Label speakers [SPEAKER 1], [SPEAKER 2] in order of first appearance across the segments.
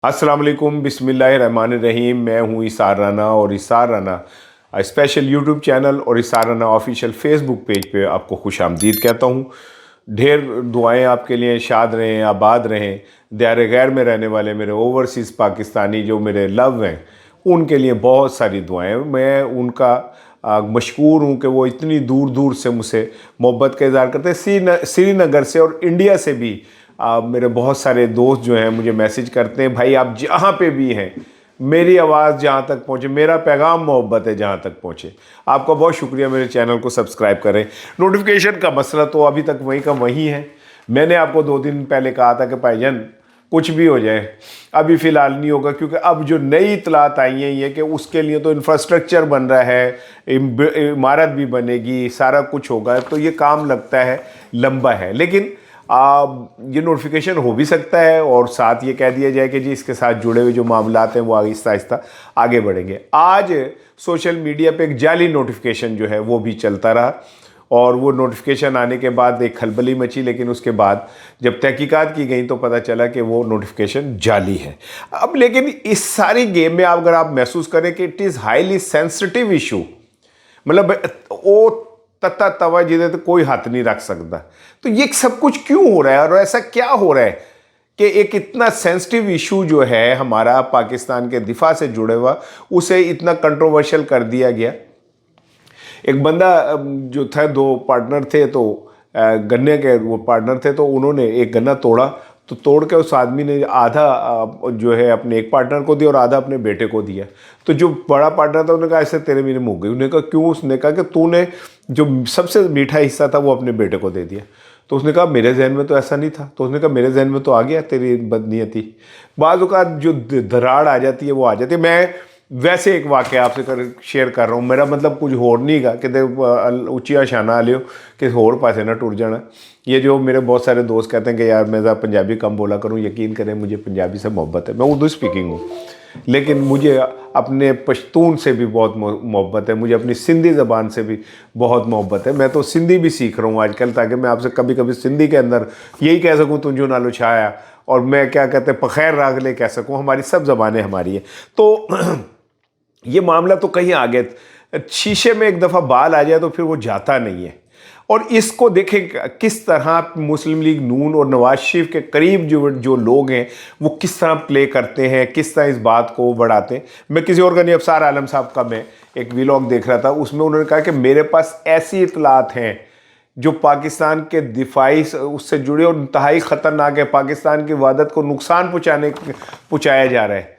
[SPEAKER 1] अस्सलाम वालेकुम, बिस्मिल्लाहिर्रहमानिर्रहीम। मैं हूँ इसार राना और इसार राना स्पेशल यूट्यूब चैनल और इसार राना ऑफिशियल फेसबुक पेज पे आपको खुश आमदीद कहता हूँ। ढेर दुआएं आपके लिए, शाद रहें, आबाद रहें। दायरे गैर में रहने वाले मेरे ओवरसीज़ पाकिस्तानी जो मेरे लव हैं, उनके लिए बहुत सारी दुआएं। मैं उनका मशकूर हूँ कि वो इतनी दूर दूर से मुझसे मोहब्बत का इज़हार करते हैं। श्रीनगर से और इंडिया से भी मेरे बहुत सारे दोस्त जो हैं मुझे मैसेज करते हैं, भाई आप जहाँ पे भी हैं, मेरी आवाज़ जहाँ तक पहुँचे, मेरा पैगाम मोहब्बत है जहाँ तक पहुँचे। आपका बहुत शुक्रिया, मेरे चैनल को सब्सक्राइब करें। नोटिफिकेशन का मसला तो अभी तक वहीं का वहीं है। मैंने आपको 2 दिन पहले कहा था कि भाईजान कुछ भी हो जाए, अभी फ़िलहाल नहीं होगा, क्योंकि अब जो नई इतलात आई हैं ये कि उसके लिए तो इंफ्रास्ट्रक्चर बन रहा है, इमारत भी बनेगी, सारा कुछ होगा, तो ये काम लगता है लंबा है। लेकिन ये नोटिफिकेशन हो भी सकता है और साथ ये कह दिया जाए कि जी इसके साथ जुड़े हुए जो मामलात हैं वो आहिस्ता आहिस्ता आगे बढ़ेंगे। आज सोशल मीडिया पे एक जाली नोटिफिकेशन जो है वो भी चलता रहा और वो नोटिफिकेशन आने के बाद एक खलबली मची, लेकिन उसके बाद जब तहकीकात की गई तो पता चला कि वो नोटिफिकेशन जाली है। अब लेकिन इस सारी गेम में अगर आप महसूस करें कि it is highly sensitive issue, मतलब वो तत्ता तवा जिदे तो कोई हाथ नहीं रख सकता, तो ये सब कुछ क्यों हो रहा है और ऐसा क्या हो रहा है कि एक इतना सेंसिटिव इशू जो है हमारा पाकिस्तान के दिफा से जुड़े हुआ, उसे इतना कंट्रोवर्शियल कर दिया गया। एक बंदा जो था, 2 पार्टनर थे, तो गन्ने के वो पार्टनर थे, तो उन्होंने एक गन्ना तोड़ा, तो तोड़ के उस आदमी ने आधा जो है अपने एक पार्टनर को दिया और आधा अपने बेटे को दिया। तो जो बड़ा पार्टनर था उन्होंने कहा ऐसे तेरे मेरे मुँह गई। उन्होंने कहा क्यों? उसने कहा कि तूने जो सबसे मीठा हिस्सा था वो अपने बेटे को दे दिया। तो उसने कहा मेरे जहन में तो ऐसा नहीं था। तो उसने कहा मेरे जहन में तो आ गया तेरी बदनीयती। बाज़ औक़ात जो दराड़ आ जाती है वो आ जाती है। मैं वैसे एक वाक़या आपसे शेयर कर रहा हूँ, मेरा मतलब कुछ होर नहीं गा कि उच्चिया शाना आ लियो कि होर पासे ना टुर जाना। ये जो मेरे बहुत सारे दोस्त कहते हैं कि यार मैं ज़रा पंजाबी कम बोला करूँ, यकीन करें मुझे पंजाबी से मोहब्बत है, मैं उर्दू स्पीकिंग हूँ, लेकिन मुझे अपने पश्तून से भी बहुत मोहब्बत है, मुझे अपनी सिंधी ज़बान से भी बहुत मोहब्बत है। मैं तो सिंधी भी सीख रहा हूँ आजकल, ताकि मैं आपसे कभी कभी सिंधी के अंदर यही कह सकूँ तुंजो नालो छाया, और मैं क्या कहते हैं पखैर रागले कह सकूँ। हमारी सब ज़बानें हमारी है। तो ये मामला तो कहीं आ गया। शीशे में एक दफ़ा बाल आ जाए तो फिर वो जाता नहीं है। और इसको देखें किस तरह मुस्लिम लीग नून और नवाज शरीफ के करीब जो लोग हैं वो किस तरह प्ले करते हैं, किस तरह इस बात को बढ़ाते हैं। मैं किसी और का नहीं, अफसार आलम साहब का मैं एक व्लॉग देख रहा था, उसमें उन्होंने कहा कि मेरे पास ऐसी इतलात हैं जो पाकिस्तान के दिफाई उससे जुड़े और इंतहाई ख़तरनाक है, पाकिस्तान की वहदत को नुकसान पहुँचाया जा रहा है,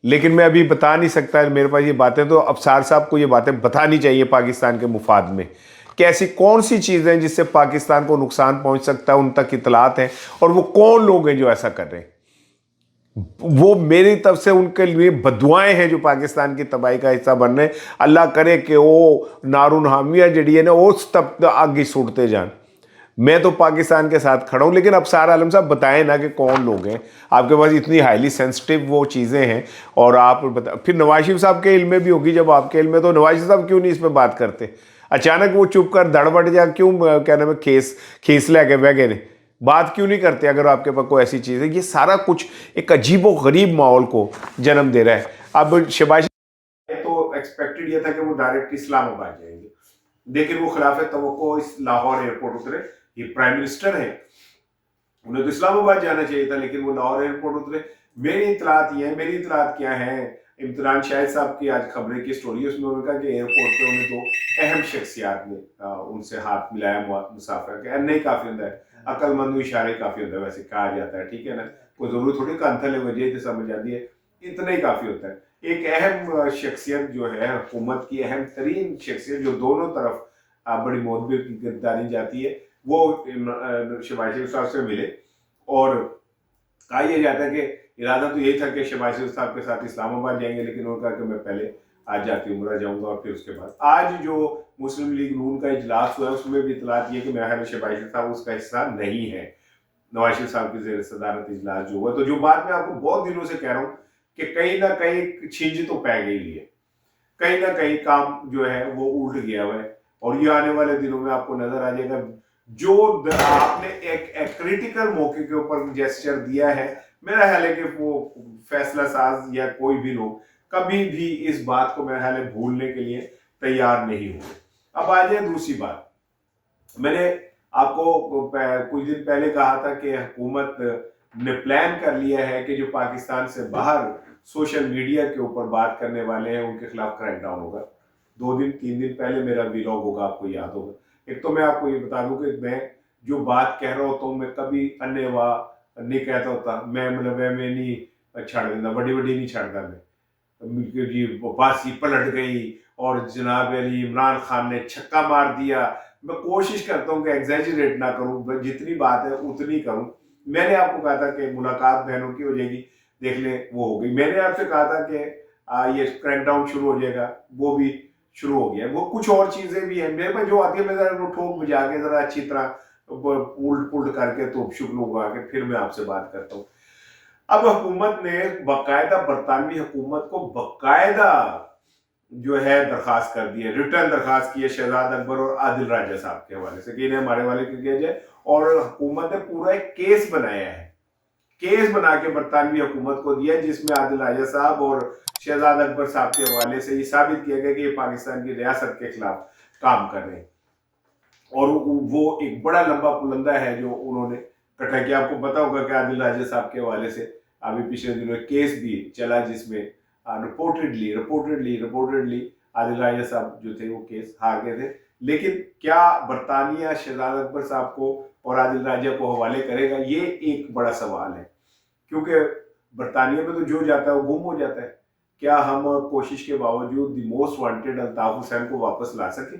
[SPEAKER 1] लेकिन मैं अभी बता नहीं सकता। मेरे पास ये बातें, तो अफसार साहब को ये बातें बतानी चाहिए पाकिस्तान के मुफाद में कि ऐसी कौन सी चीज़ें हैं जिससे पाकिस्तान को नुकसान पहुंच सकता है, उन तक इतलात हैं, और वो कौन लोग हैं जो ऐसा कर रहे हैं। वो मेरी तरफ से उनके लिए बदुआएं हैं जो पाकिस्तान की तबाही का हिस्सा बन रहे हैं। अल्लाह करे कि वो नारून हामिया जड़ी है ना उस तब आगे सुटते जान। मैं तो पाकिस्तान के साथ खड़ा हूँ, लेकिन अब सार आलम साहब बताएं ना कि कौन लोग हैं। आपके पास इतनी हाईली सेंसिटिव वो चीज़ें हैं और आप बता, फिर नवाज शरीफ साहब के इल्म में भी होगी। जब आपके इल्म में, तो नवाज शरीफ साहब क्यों नहीं इस पर बात करते? अचानक वो चुप कर धड़बड़ जा क्यों, क्या नाम है, खीस लेके बह गए, बात क्यों नहीं करते अगर आपके पास कोई ऐसी चीज़ है? ये सारा कुछ एक अजीबो गरीब माहौल को जन्म दे रहा है। अब शहबाज तो एक्सपेक्टेड ये था कि वो डायरेक्ट इस्लामाबाद जाएंगे, लेकिन वो खिलाफ तवक्को इस लाहौर एयरपोर्ट उतरे। ये प्राइम मिनिस्टर है, उन्हें तो इस्लामाबाद जाना चाहिए था, लेकिन वो लाहौर एयरपोर्ट उतरे। मेरी इतलात क्या है, इम्तिरान शाहिद साहब की आज खबरें की स्टोरी है, उसमें उन्होंने कहा कि एयरपोर्ट पे उन्हें 2 अहम शख्सियात ने उनसे हाथ मिलाया मुसाफिर के। नहीं काफ़ी होता है, अकलमंद इशारे काफ़ी होता है, वैसे कहा जाता है, ठीक है ना, कोई ज़रूरी थोड़ी कंथले वजह तो समझ आती है, इतना ही काफ़ी होता है। एक अहम शख्सियत जो है हुकूमत की, अहम तरीन शख्सियत जो दोनों तरफ बड़ी मोहब्बत की गिरफ्तारी जाती है, वो शहबाज शरीफ साहब से मिले और कहा यह जाता है कि इरादा तो यही था कि शहबाज शरीफ साहब के साथ इस्लामाबाद जाएंगे, लेकिन उन्होंने कहा कि मैं पहले आज जाके उम्रा जाऊंगा और फिर उसके बाद। आज जो मुस्लिम लीग नून का इजलास हुआ है उसमें भी इतलात ये कि मेरा शहबाज शरीफ साहब उसका हिस्सा नहीं है। नवाज शरीफ साहब की जेर सदारत इजलास जो हुआ, तो जो बात मैं आपको बहुत दिनों से कह रहा हूँ कि कहीं ना कहीं छिंज तो पै गई है, कहीं ना कहीं काम जो है वो उल्ट गया हुआ है, और ये आने वाले दिनों में आपको नजर आ जाएगा। जो आपने एक क्रिटिकल मौके के ऊपर जेस्चर दिया है, मेरा ख्याल है कि वो फैसला साज या कोई भी लोग कभी भी इस बात को मेरा ख्याल है भूलने के लिए तैयार नहीं हुए। अब आ जाए दूसरी बात। मैंने आपको कुछ दिन पहले कहा था कि हुकूमत ने प्लान कर लिया है कि जो पाकिस्तान से बाहर सोशल मीडिया के ऊपर बात करने वाले हैं उनके खिलाफ क्रैकडाउन होगा। 2 दिन 3 दिन पहले मेरा व्लॉग होगा, आपको याद होगा। एक तो मैं आपको ये बता दूं कि मैं जो बात कह रहा होता हूँ मैं कभी अन्य वाह नहीं कहता होता। मैं मतलब मैं नहीं छड़ देता, बड़ी बड़ी नहीं छड़ता मैं, क्योंकि बासी पलट गई और जनाब अली इमरान खान ने छक्का मार दिया। मैं कोशिश करता हूँ कि एग्जैजरेट ना करूँ, जितनी बात है उतनी करूँ। मैंने आपको कहा था कि मुलाकात बहनों की हो जाएगी, देख लें वो हो गई। मैंने आपसे कहा था कि ये क्रैकडाउन शुरू हो जाएगा, वो भी शुरू हो गया। वो कुछ और चीजें भी हैं मेरे में जो आती है, मैं जरा वो ठोक बजा के जरा अच्छी तरह उल्ट पुल्ट करके तो शुक्ल उगा के फिर मैं आपसे बात करता हूँ। अब हुकूमत ने बाकायदा, बरतानवी हुकूमत को बाकायदा जो है दरखास्त कर दी है, रिटर्न दरखास्त की है शहजाद अकबर और आदिल राजा साहब के हवाले से कि इन्हें हमारे वाले क्यों किया जाए। और हुकूमत ने पूरा एक केस बनाया है, केस बना के बरतानवी हुकूमत को दिया जिसमें आदिल राजा साहब और शहजाद अकबर साहब के हवाले से ये साबित किया गया कि ये पाकिस्तान की रियासत के खिलाफ काम कर रहे हैं। और वो एक बड़ा लंबा पुलंदा है जो उन्होंने कटा किया। आपको पता होगा कि आदिल राजा साहब के हवाले से अभी पिछले दिनों केस भी चला जिसमें रिपोर्टेडली आदिल राजा साहब जो थे वो केस हार गए थे। लेकिन क्या बरतानिया शहजाद अकबर साहब को और आदिल राजा को हवाले करेगा, ये एक बड़ा सवाल है। क्योंकि बरतानिया में तो जो जाता है वो गुम हो जाता है। क्या हम कोशिश के बावजूद the most wanted Altaf Hussain को वापस ला सके?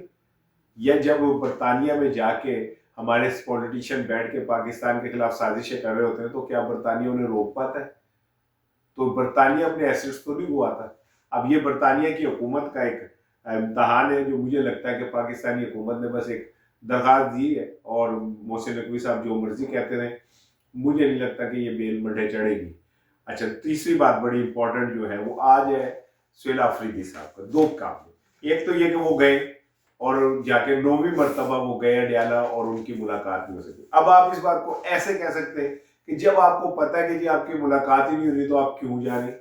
[SPEAKER 1] या जब बरतानिया में जाके हमारे पॉलिटिशियन बैठ के पाकिस्तान के खिलाफ साजिशें कर रहे होते हैं तो क्या बरतानिया उन्हें रोक पाता है? तो बरतानिया अपने एसेट्स तो नहीं गुआता। अब ये बरतानिया की हुकूमत का एक इम्तहान है जो मुझे लगता है कि पाकिस्तानी हुकूमत ने बस एक दरखास्त दी है और मोहसिन नकवी साहब जो मर्जी कहते रहे, मुझे नहीं लगता कि ये बेल मढ़े चढ़ेगी। अच्छा, तीसरी बात बड़ी इंपॉर्टेंट जो है वो आज है सुहेल आफरीदी साहब का। दो काम, एक तो ये कि वो गए और जाके 9वीं मरतबा वो गए अडयाला और उनकी मुलाकात भी हो सकी। अब आप इस बात को ऐसे कह सकते हैं कि जब आपको पता है कि जी आपकी मुलाकात ही नहीं हो रही तो आप क्यों जा रहे?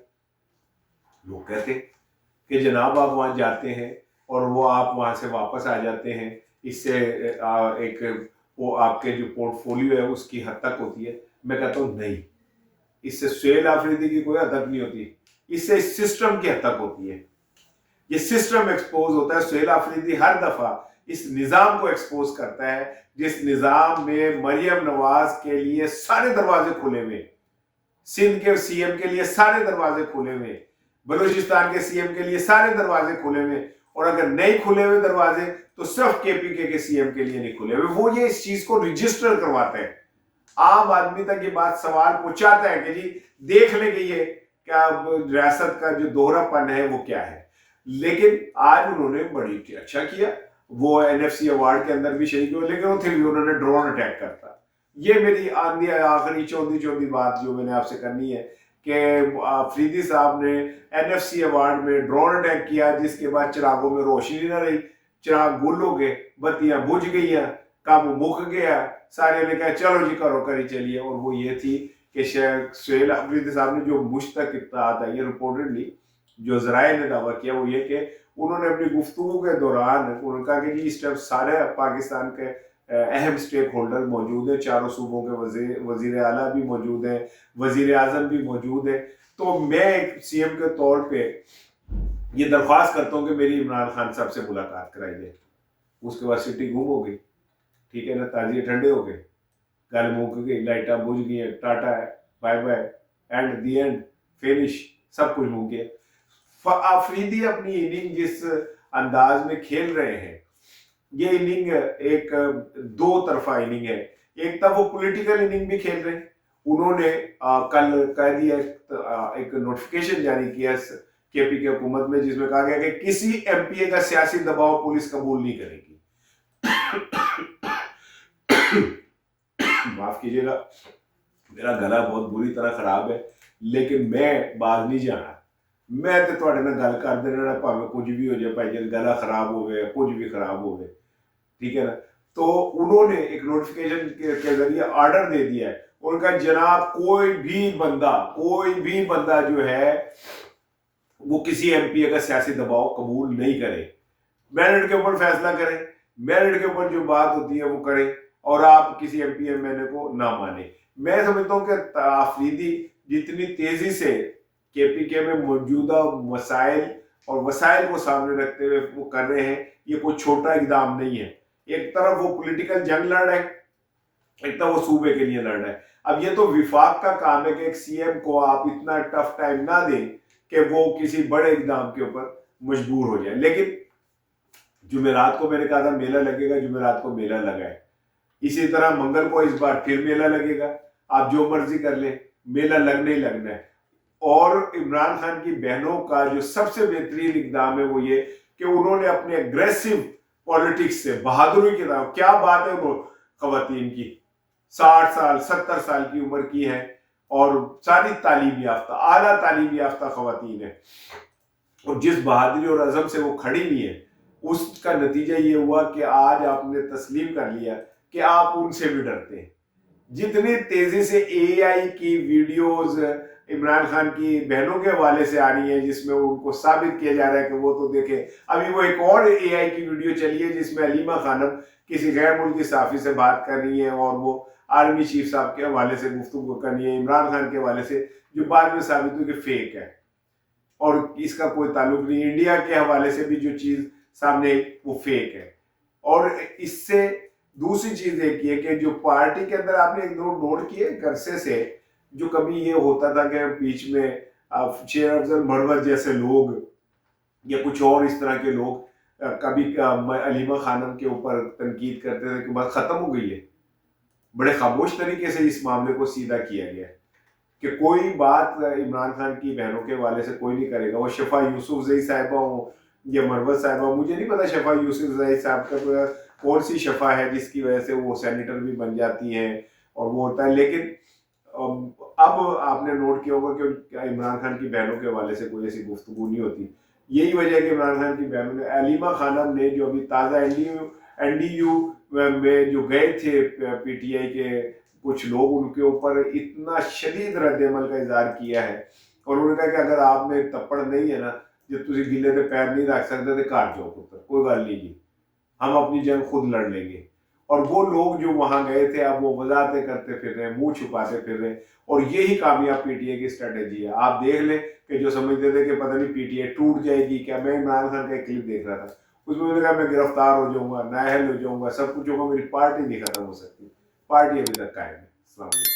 [SPEAKER 1] लोग कहते कि जनाब आप वहां जाते हैं और वो आप वहां से वापस आ जाते हैं, इससे एक वो आपके जो पोर्टफोलियो है उसकी हद तक होती है। मैं कहता हूँ नहीं, इससे सुहेल आफरीदी की कोई हद तक नहीं होती, इससे सिस्टम की हद तक होती है। ये सिस्टम एक्सपोज होता है। सुहेल आफरीदी हर दफा इस निजाम को एक्सपोज करता है जिस निजाम में मरियम नवाज के लिए सारे दरवाजे खुले हुए, सिंध के सीएम के लिए सारे दरवाजे खुले हुए, बलूचिस्तान के सीएम के लिए सारे दरवाजे खुले हुए, और अगर नहीं खुले हुए दरवाजे तो सिर्फ केपीके के सीएम के लिए नहीं खुले हुए। वो ये इस चीज को रजिस्टर करवाते हैं, आम आदमी तक ये बात सवाल पहुंचाता है कि जी देख लेंगे ये क्या रियासत का जो दोहरापन है वो क्या है। लेकिन आज उन्होंने बड़ी अच्छा किया, वो एनएफसी अवार्ड के अंदर भी शरीक हुए, लेकिन उसे भी उन्होंने ड्रोन अटैक करता। ये मेरी आखिरी चौथी बात जो मैंने आपसे करनी है कि आफरीदी साहब ने एनएफसी अवार्ड में ड्रोन अटैक किया जिसके बाद चिरागों में रोशनी न रही, चिराग गुल हो गए, बत्तियां बुझ गई, काम मुक गया, सारे ने कहा चलो जी करो करी चलिए। और वो ये थी कि सुहेल आफरीदी साहब ने जो मुझ तक इत्तलात आई है रिपोर्टेडली, जो जराए ने दावा किया वो ये कि उन्होंने अपनी गुफ्तगू के दौरान उन्होंने कहा कि जी इस टाइम सारे पाकिस्तान के अहम स्टेक होल्डर मौजूद है, चारों सूबों के वजीर आला भी मौजूद है, वजीर आजम भी मौजूद है। तो मैं एक सीएम के तौर पे ये दरख्वास्त करता हूँ कि मेरी इमरान खान साहब से मुलाकात कराई जाए। उसके बाद सिटी गुम हो गई, ठीक है ना, ताजिए ठंडे हो गए, गल मुक गई, लाइटा बुझ गई, टाटा है, bye bye, and the end, finish, सब कुछ मुक गया। आफरीदी अपनी इनिंग जिस अंदाज में खेल रहे हैं, ये इनिंग एक दो तरफा इनिंग है। एक तरफ वो पॉलिटिकल इनिंग भी खेल रहे हैं। उन्होंने कल कह दिया, एक नोटिफिकेशन जारी किया केपी की हुकूमत में जिसमें कहा गया कि किसी एमपीए का सियासी दबाव पुलिस कबूल नहीं करेगी। माफ कीजिएगा, मेरा गला बहुत बुरी तरह खराब है, लेकिन मैं बाज नहीं जाना। मैं तो थोड़े नाल गल करते रहना, भावें कुछ भी हो जाए, भाई गला खराब हो गया, कुछ भी खराब हो गए, ठीक है ना। तो उन्होंने एक नोटिफिकेशन के जरिए ऑर्डर दे दिया है, उनका जनाब कोई भी बंदा जो है वो किसी एमपी का सियासी दबाव कबूल नहीं करे। मेरिट के ऊपर फैसला करें, मेरिट के ऊपर जो बात होती है वो करें, और आप किसी एमपी एमएलए को ना माने। मैं समझता हूँ कि आफरीदी जितनी तेजी से केपीके में मौजूदा मसाइल और वसाइल को सामने रखते हुए वो कर रहे हैं, ये कोई छोटा इकदाम नहीं है। एक तरफ वो पॉलिटिकल जंग लड़ रहे हैं, एक तरफ वो सूबे के लिए लड़ रहे हैं। अब ये तो विफाक का काम है कि एक सीएम को आप इतना टफ टाइम ना दें कि वो किसी बड़े इकदाम के ऊपर मजबूर हो जाए। लेकिन जुमेरात को मैंने कहा था मेला लगेगा, जुमेरात को मेला लगा है। इसी तरह मंगल को इस बार फिर मेला लगेगा। आप जो मर्जी कर ले, मेला लगना ही लगना है। और इमरान खान की बहनों का जो सबसे बेहतरीन इकदाम है वो ये कि उन्होंने अपने एग्रेसिव पॉलिटिक्स से बहादुरी की तरह, क्या बात है वो खवातीन की 60 साल 70 साल की उम्र की है और सारी तालीम याफ्ता, आला तालीम याफ्ता खवातीन है, और जिस बहादुरी और अज़म से वो खड़ी हुई है उसका नतीजा ये हुआ कि आज आपने तस्लीम कर लिया कि आप उनसे भी डरते हैं। जितनी तेजी से एआई की वीडियोस इमरान खान की बहनों के हवाले से आ रही है जिसमें उनको साबित किया जा रहा है कि वो तो देखे, अभी वो एक और एआई की वीडियो चली है जिसमें अलीमा खानम किसी गैर मुल्की सहाफी से बात कर रही है और वो आर्मी चीफ साहब के हवाले से गुफ्तगू कर रही है इमरान खान के हवाले से, जो बाद में साबित हुई कि फेक है और इसका कोई ताल्लुक नहीं। इंडिया के हवाले से भी जो चीज सामने वो फेक है। और इससे दूसरी चीज एक है कि जो पार्टी के अंदर आपने एक दो नोट किए गरसे से, जो कभी ये होता था कि बीच में शेर अफजल मरवत जैसे लोग या कुछ और इस तरह के लोग कभी अलीमा खानम के ऊपर तनकीद करते थे कि बात खत्म हो गई है। बड़े खामोश तरीके से इस मामले को सीधा किया गया कि कोई बात इमरान खान की बहनों के वाले से कोई नहीं करेगा। वो शफा यूसुफजई साहिबा हो या मरवत साहिबा, मुझे नहीं पता शफा यूसुफजई साहब का कौन सी शफा है जिसकी वजह से वो सेनेटर भी बन जाती हैं और वो होता है। लेकिन अब आपने नोट किया होगा कि इमरान खान की बहनों के हवाले से कोई ऐसी गुफ्तगू नहीं होती। यही वजह है कि इमरान खान की बहनों ने, अलीमा खानम ने जो अभी ताज़ा एनडीयू में जो गए थे पीटीआई के कुछ लोग, उनके ऊपर इतना शदीद रद्द-ए-अमल का इजहार किया है और उन्होंने कहा कि अगर आप में तप्पड़ नहीं है ना, जो तुझे गिले पे पैर नहीं रख सकते तो घर जाओ पुत्र, कोई गल नहीं जी, हम अपनी जंग खुद लड़ लेंगे। और वो लोग जो वहां गए थे अब वो वजाहतें करते फिर रहे, मुंह छुपाते फिर रहे, और यही कामयाब पीटीआई की स्ट्रेटेजी है। आप देख ले कि जो समझते थे कि पता नहीं पीटीआई टूट जाएगी क्या, मैं इमरान खान का एक क्लिप देख रहा था, उसमें उन्होंने कहा मैं गिरफ्तार हो जाऊंगा, नाअहल हो जाऊंगा, सब कुछ होगा, मेरी पार्टी नहीं खत्म हो सकती। पार्टी अभी तक कायम है। अस्सलाम वालेकुम।